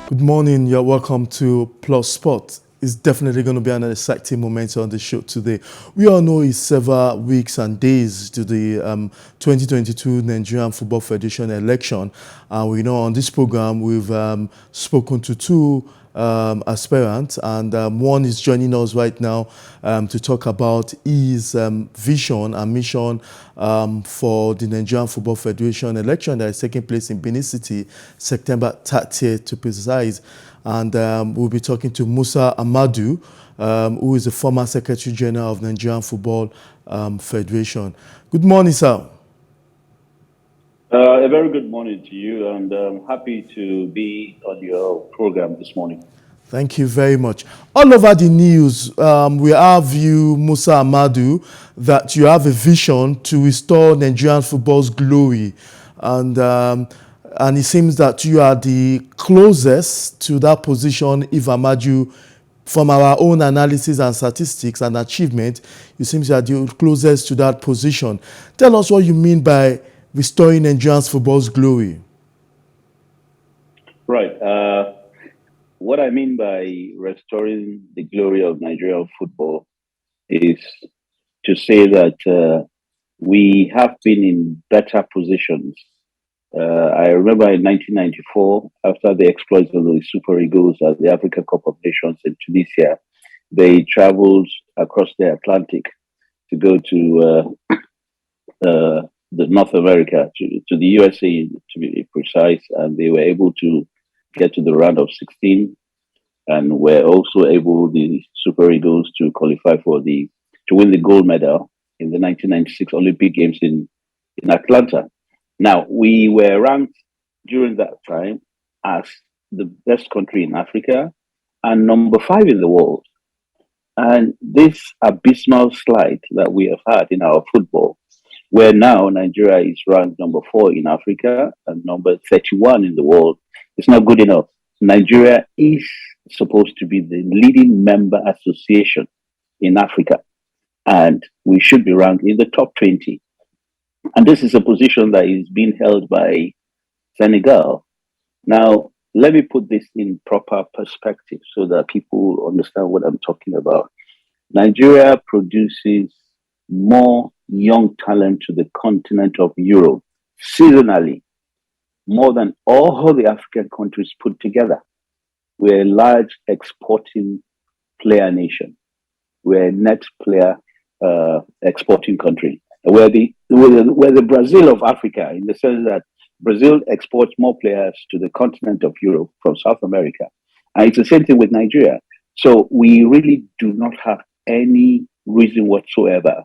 Good morning. You're welcome to Plus Sport. It's definitely going to be an exciting moment on the show today. We all know it's several weeks and days to the 2022 Nigerian Football Federation election. And we know on this program we've spoken to two aspirants, and one is joining us right now to talk about his vision and mission for the Nigerian Football Federation election that is taking place in Benin City, September 30th to precise. And we'll be talking to Musa Amadu, who is the former Secretary General of Nigerian Football Federation. Good morning, sir. A very good morning to you, and I'm happy to be on your program this morning. Thank you very much. All over the news, we have you, Musa Amadu, that you have a vision to restore Nigerian football's glory. And it seems that you are the closest to that position, if Amadu, from our own analysis and statistics and achievement, it seems you are the closest to that position. Tell us what you mean by restoring Nigerian football's glory. Right. What I mean by restoring the glory of Nigerian football is to say that we have been in better positions. I remember in 1994, after the exploits of the Super Eagles at the Africa Cup of Nations in Tunisia, they traveled across the Atlantic to go to the North America, to the USA to be precise, and they were able to get to the round of 16, and were also able, the Super Eagles, to qualify to win the gold medal in the 1996 Olympic Games in Atlanta. Now, we were ranked during that time as the best country in Africa and number 5 in the world. And this abysmal slide that we have had in our football, where now Nigeria is ranked number 4 in Africa and number 31 in the world, it's not good enough. Nigeria is supposed to be the leading member association in Africa, and we should be ranked in the top 20. And this is a position that is being held by Senegal. Now, let me put this in proper perspective so that people understand what I'm talking about. Nigeria produces more young talent to the continent of Europe seasonally, more than all the African countries put together. We're a large exporting player nation. We're a net player exporting country. We're the Brazil of Africa, in the sense that Brazil exports more players to the continent of Europe from South America. And it's the same thing with Nigeria. So we really do not have any reason whatsoever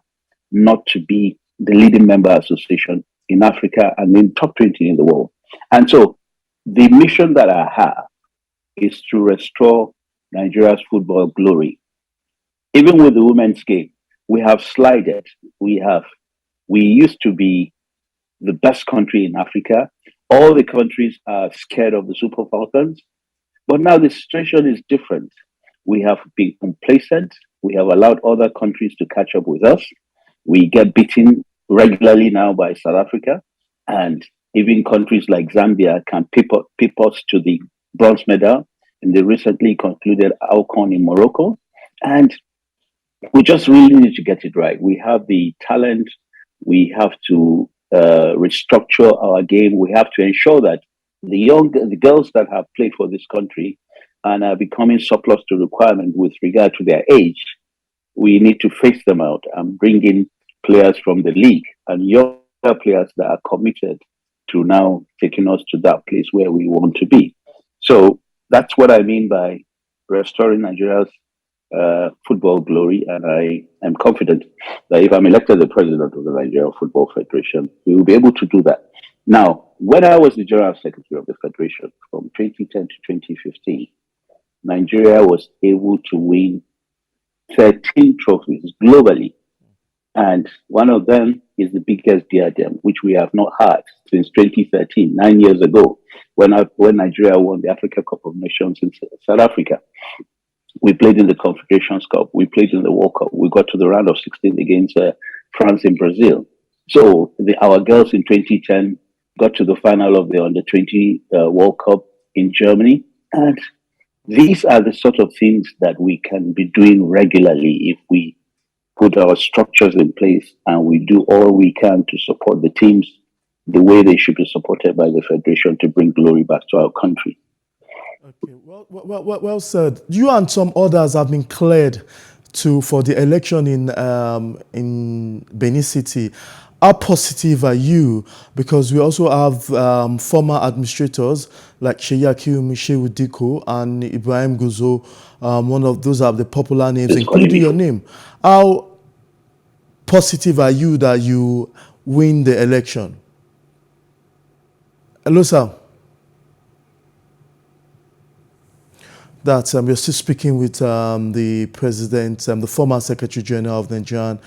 not to be the leading member association in Africa and in top 20 in the world. And so the mission that I have is to restore Nigeria's football glory. Even with the women's game, we have slided. We used to be the best country in Africa. All the countries are scared of the Super Falcons. But now the situation is different. We have been complacent. We have allowed other countries to catch up with us. We get beaten regularly now by South Africa. And even countries like Zambia can pip us to the bronze medal in the recently concluded AFCON in Morocco. And we just really need to get it right. We have the talent. We have to restructure our game. We have to ensure that the girls that have played for this country and are becoming surplus to requirement with regard to their age, we need to phase them out and bring in players from the league and younger players that are committed to now taking us to that place where we want to be. So that's what I mean by restoring Nigeria's football glory, and I am confident that if I'm elected the president of the Nigerian Football Federation, we will be able to do that. Now, when I was the General Secretary of the Federation from 2010 to 2015, Nigeria was able to win 13 trophies globally. And one of them is the biggest diadem, which we have not had since 2013, 9 years ago, when Nigeria won the Africa Cup of Nations in South Africa. We played in the Confederations Cup. We played in the World Cup. We got to the round of 16 against France in Brazil. So our girls in 2010 got to the final of the Under-20 World Cup in Germany. And these are the sort of things that we can be doing regularly if we put our structures in place and we do all we can to support the teams the way they should be supported by the federation to bring glory back to our country. Okay, well said. You and some others have been cleared for the election in Benin City. How positive are you? Because we also have former administrators like Sheyi Akinwumi, Shehu Diko, and Ibrahim Guzo. One of those are the popular names, Just calling including me. your name. How positive are you that you win the election? Hello, sir. That we're still speaking with the president, the former Secretary General of the Nigerian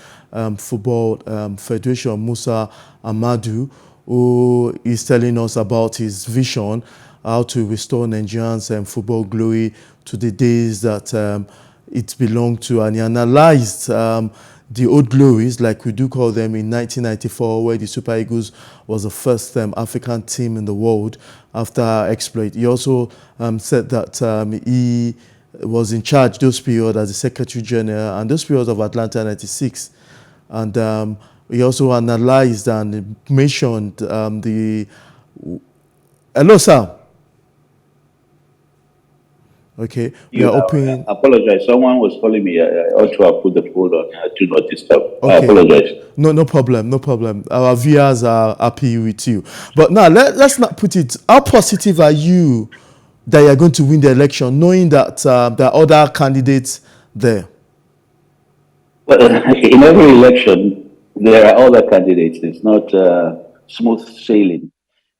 Football Federation, Musa Amadu, who is telling us about his vision, how to restore Nigerians football glory to the days that it belonged to. And he analyzed the old glories, like we do call them, in 1994, where the Super Eagles was the first African team in the world after our exploit. He also said that he was in charge those periods as the Secretary General and those periods of Atlanta 96. And he also analyzed and mentioned the... Hello, sir. Okay, we You, are open. I apologize. Someone was calling me. I ought to have put the phone on. Do not disturb. I Okay, apologize. no problem, no problem. Our viewers are happy with you. But now let's not put it. How positive are you that you're going to win the election, knowing that there are other candidates there? Well, in every election, there are other candidates. It's not smooth sailing.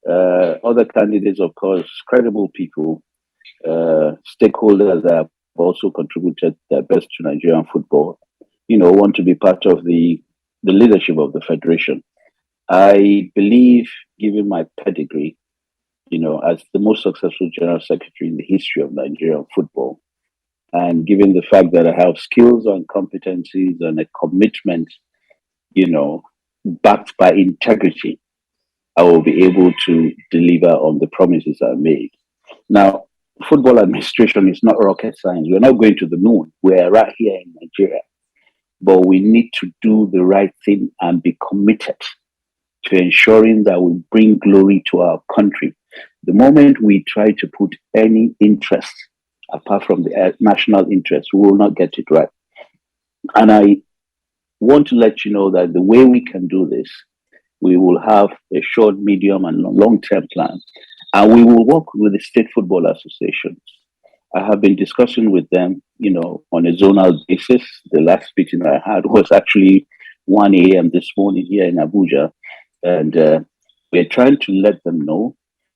Other candidates, of course, credible people, stakeholders that have also contributed their best to Nigerian football, want to be part of the leadership of the federation. I believe, given my pedigree, as the most successful general secretary in the history of Nigerian football, and given the fact that I have skills and competencies and a commitment, you know, backed by integrity, I will be able to deliver on the promises I made. Now, football administration is not rocket science. We're not going to the moon. We're right here in Nigeria. But we need to do the right thing and be committed to ensuring that we bring glory to our country. The moment we try to put any interest apart from the national interest, we will not get it right. And I want to let you know that the way we can do this, we will have a short, medium, and long term plan. And we will work with the state football associations. I have been discussing with them, on a zonal basis. The last meeting I had was actually 1 a.m. this morning here in Abuja. And we're trying to let them know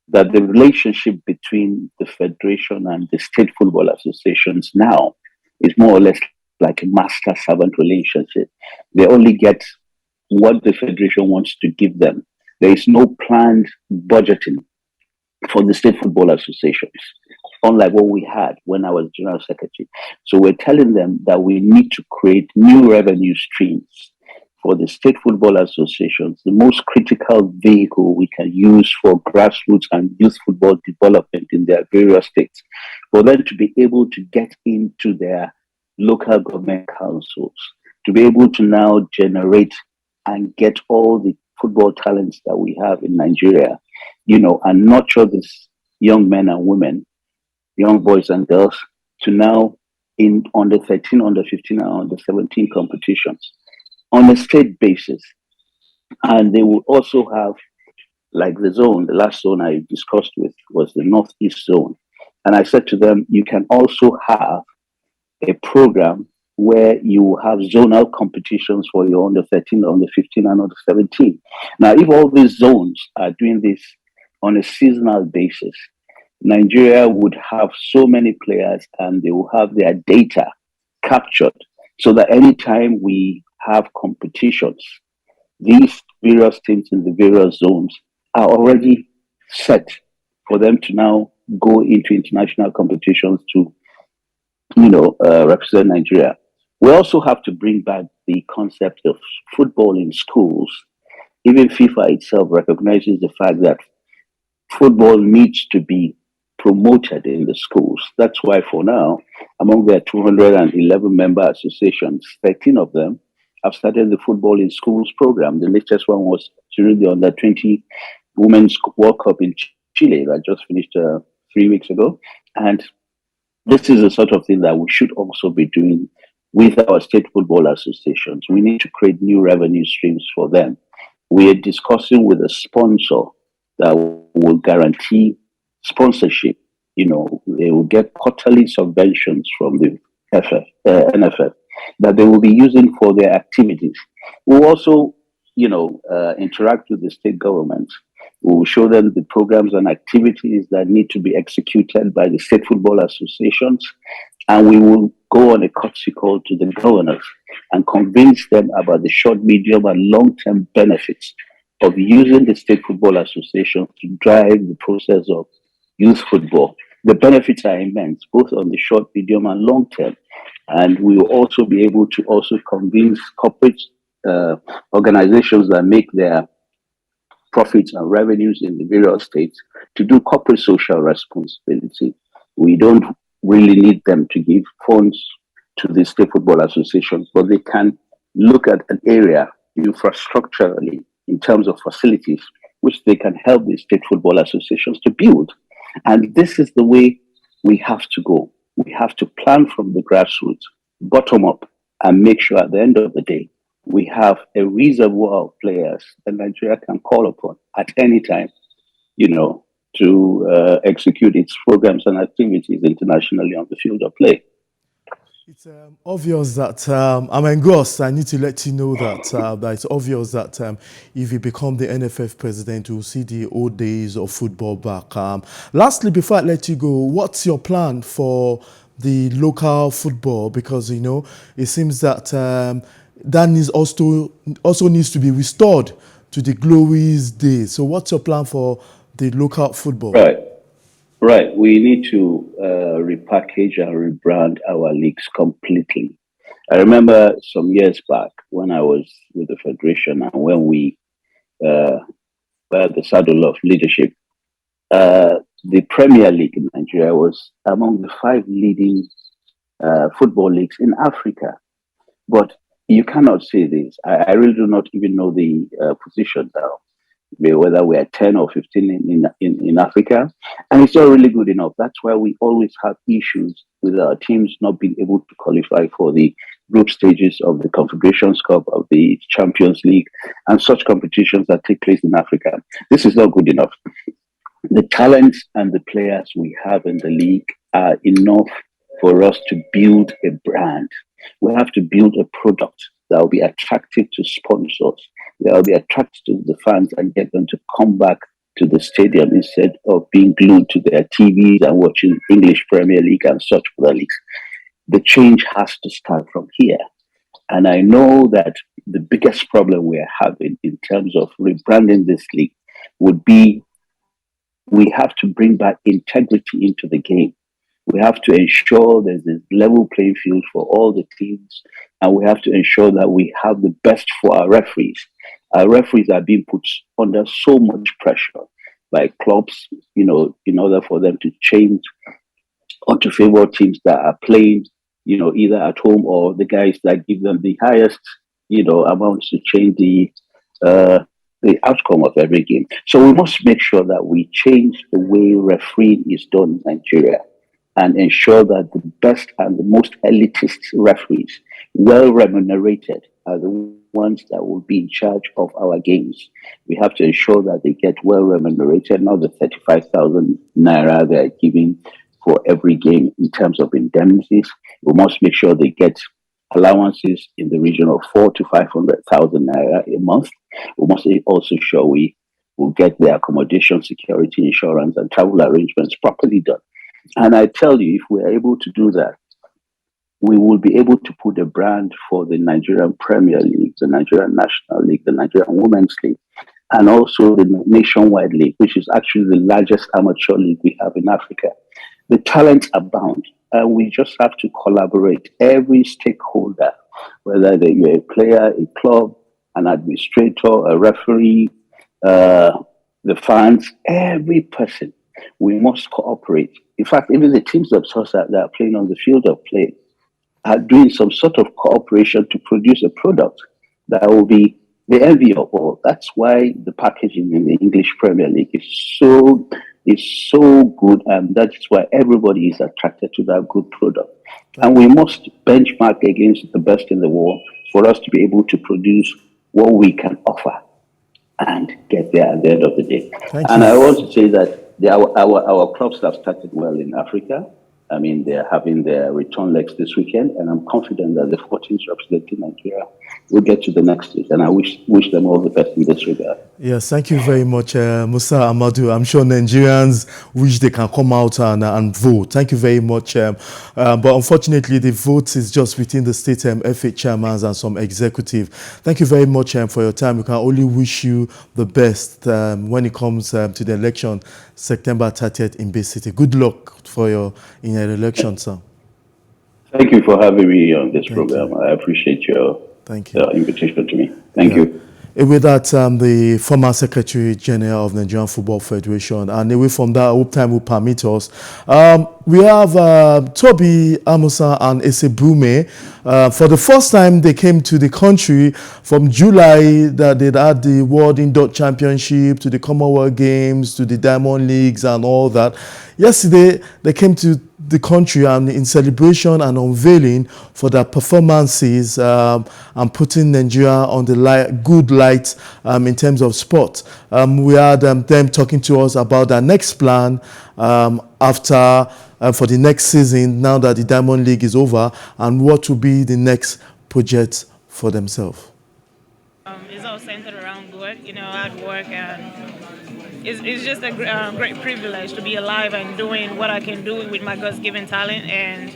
that the relationship between the federation and the state football associations now is more or less like a master servant relationship. They only get what the federation wants to give them. There is no planned budgeting for the state football associations, unlike what we had when I was general secretary. So we're telling them that we need to create new revenue streams for the state football associations, the most critical vehicle we can use for grassroots and youth football development in their various states, for them to be able to get into their local government councils, to be able to now generate and get all the football talents that we have in Nigeria, and nurture these young men and women, young boys and girls, to now in under 13, under 15, and under 17 competitions on a state basis. And they will also have, like the last zone I discussed with was the Northeast zone. And I said to them, you can also have a program where you have zonal competitions for your under 13, under 15, and under 17. Now, if all these zones are doing this on a seasonal basis, Nigeria would have so many players and they will have their data captured so that anytime we have competitions, these various teams in the various zones are already set for them to now go into international competitions to, represent Nigeria. We also have to bring back the concept of football in schools. Even FIFA itself recognizes the fact that football needs to be promoted in the schools. That's why for now, among their 211 member associations, 13 of them have started the football in schools program. The latest one was during the under 20 Women's World Cup in Chile that just finished 3 weeks ago. And this is the sort of thing that we should also be doing with our state football associations. We need to create new revenue streams for them. We are discussing with a sponsor that will guarantee sponsorship. You know, they will get quarterly subventions from the NFF that they will be using for their activities. We'll also, interact with the state governments. We will show them the programs and activities that need to be executed by the state football associations, and we will go on a courtesy call to the governors and convince them about the short, medium, and long-term benefits of using the state football association to drive the process of youth football. The benefits are immense, both on the short, medium, and long term. And we will also be able to also convince corporate organizations that make their profits and revenues in the various states to do corporate social responsibility. We don't really need them to give funds to the state football associations, but they can look at an area infrastructurally in terms of facilities, which they can help the state football associations to build. And this is the way we have to go. We have to plan from the grassroots, bottom up, and make sure at the end of the day, we have a reservoir of players that Nigeria can call upon at any time, to execute its programs and activities internationally on the field of play. It's obvious that I'm engrossed. I need to let you know that it's obvious that if you become the NFF president, you'll see the old days of football back. Lastly, before I let you go, what's your plan for the local football? Because it seems that that needs also needs to be restored to the glories days. So, what's your plan for the local football? Right. We need to repackage and rebrand our leagues completely. I remember some years back when I was with the Federation and when we were at the saddle of leadership, the Premier League in Nigeria was among the 5 leading football leagues in Africa. But you cannot say this. I really do not even know the position now, whether we're 10 or 15 in Africa. And it's not really good enough. That's why we always have issues with our teams not being able to qualify for the group stages of the Confederations Cup, of the Champions League, and such competitions that take place in Africa. This is not good enough. The talent and the players we have in the league are enough for us to build a brand. We have to build a product that will be attractive to sponsors, that will be attractive to the fans and get them to come back to the stadium instead of being glued to their TVs and watching English Premier League and such other leagues. The change has to start from here. And I know that the biggest problem we're having in terms of rebranding this league would be we have to bring back integrity into the game. We have to ensure there's a level playing field for all the teams, and we have to ensure that we have the best for our referees. Our referees are being put under so much pressure by clubs, in order for them to change or to favor teams that are playing, either at home or the guys that give them the highest, amounts to change the outcome of every game. So we must make sure that we change the way refereeing is done in Nigeria and ensure that the best and the most elitist referees, well remunerated, are the ones that will be in charge of our games. We have to ensure that they get well remunerated, not the 35,000 naira they're giving for every game in terms of indemnities. We must make sure they get allowances in the region of 400,000 to 500,000 naira a month. We must also ensure we will get their accommodation, security, insurance, and travel arrangements properly done. And I tell you, if we're able to do that, we will be able to put a brand for the Nigerian Premier League, the Nigerian National League, the Nigerian Women's League, and also the Nationwide League, which is actually the largest amateur league we have in Africa. The talents abound, and we just have to collaborate. Every stakeholder, whether you're a player, a club, an administrator, a referee, the fans, every person. we must cooperate. In fact, even the teams themselves that are playing on the field of play are doing some sort of cooperation to produce a product that will be the envy of all. That's why the packaging in the English Premier League is so good, and that's why everybody is attracted to that good product. And we must benchmark against the best in the world for us to be able to produce what we can offer and get there at the end of the day. And I want to say that our clubs have started well in Africa. I mean, they're having their return legs this weekend, and I'm confident that the 4 teams representing Nigeria will get to the next stage. And I wish them all the best in this regard. Yes, thank you very much, Musa Amadu. I'm sure Nigerians wish they can come out and vote. Thank you very much. But unfortunately, the vote is just within the state FA chairmans and some executive. Thank you very much for your time. We can only wish you the best when it comes to the election, September 30th in Bay City. Good luck in your election, sir. Thank you for having me on this program. I appreciate your invitation to me. Thank you. With that, the former Secretary General of Nigerian Football Federation, and away from that, I hope time will permit us. We have Toby Amusan and Esebume. For the first time, they came to the country from July that they had the World Indoor Championship, to the Commonwealth Games, to the Diamond Leagues and all that. Yesterday, they came to the country and in celebration and unveiling for their performances and putting Nigeria on the good light in terms of sport. We had them talking to us about their next plan after for the next season, now that the Diamond League is over, and what will be the next project for themselves. It's all centered around work, hard work, and it's just a great privilege to be alive and doing what I can do with my God's given talent, and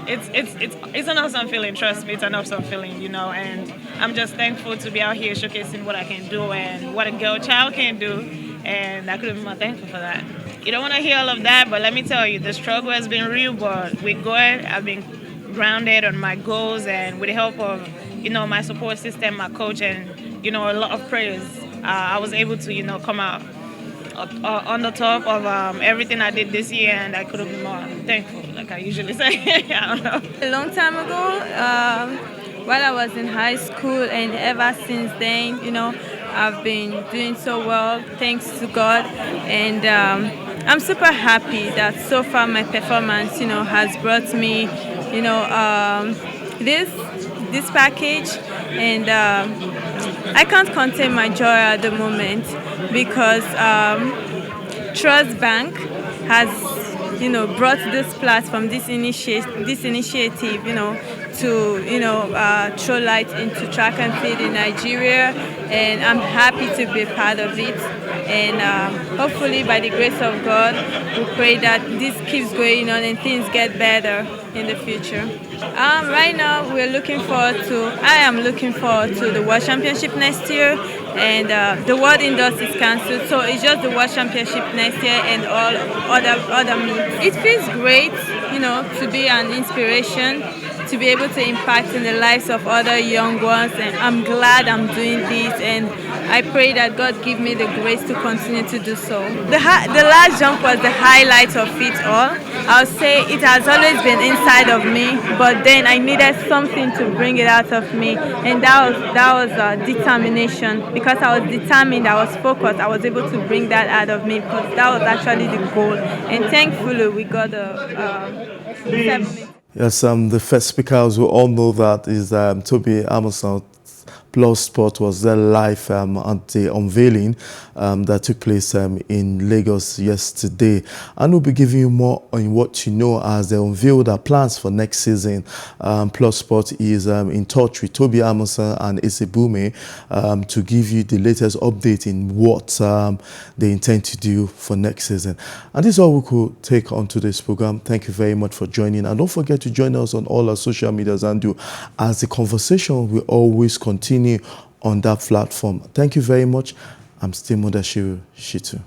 it's an awesome feeling. Trust me, it's an awesome feeling, and I'm just thankful to be out here showcasing what I can do and what a girl child can do, and I couldn't be more thankful for that. You don't want to hear all of that, but let me tell you, the struggle has been real, but with God, I've been grounded on my goals, and with the help of, my support system, my coach, and, a lot of prayers, I was able to, come out on the top of everything I did this year, and I couldn't be more thankful, like I usually say. I don't know. A long time ago, while I was in high school, and ever since then, I've been doing so well, thanks to God, and I'm super happy that so far my performance, has brought me, this package, and I can't contain my joy at the moment because Trust Bank has, brought this platform, this initiative, to throw light into track and field in Nigeria, and I'm happy to be a part of it. And hopefully, by the grace of God, we pray that this keeps going on and things get better in the future. Right now, I am looking forward to the World Championship next year, and the World Indoors is cancelled, so it's just the World Championship next year and all other meets. It feels great, to be an inspiration, to be able to impact in the lives of other young ones, and I'm glad I'm doing this, and I pray that God give me the grace to continue to do so. The last jump was the highlight of it all. I'll say it has always been inside of me, but then I needed something to bring it out of me, and that was determination. Because I was determined, I was focused, I was able to bring that out of me, because that was actually the goal, and thankfully we got a 7 minutes. Yes, the first speaker, as we all know, that is Toby Amusan. Plus Sport was there live at the unveiling that took place in Lagos yesterday. And we'll be giving you more on what you know as they unveil their plans for next season. Plus Sport is in touch with Toby Amusan and Esebume to give you the latest update in what they intend to do for next season. And this is all we could take on today's program. Thank you very much for joining. And don't forget to join us on all our social medias and do as the conversation will always continue on that platform. Thank you very much. I'm still Mudashiru Shitu.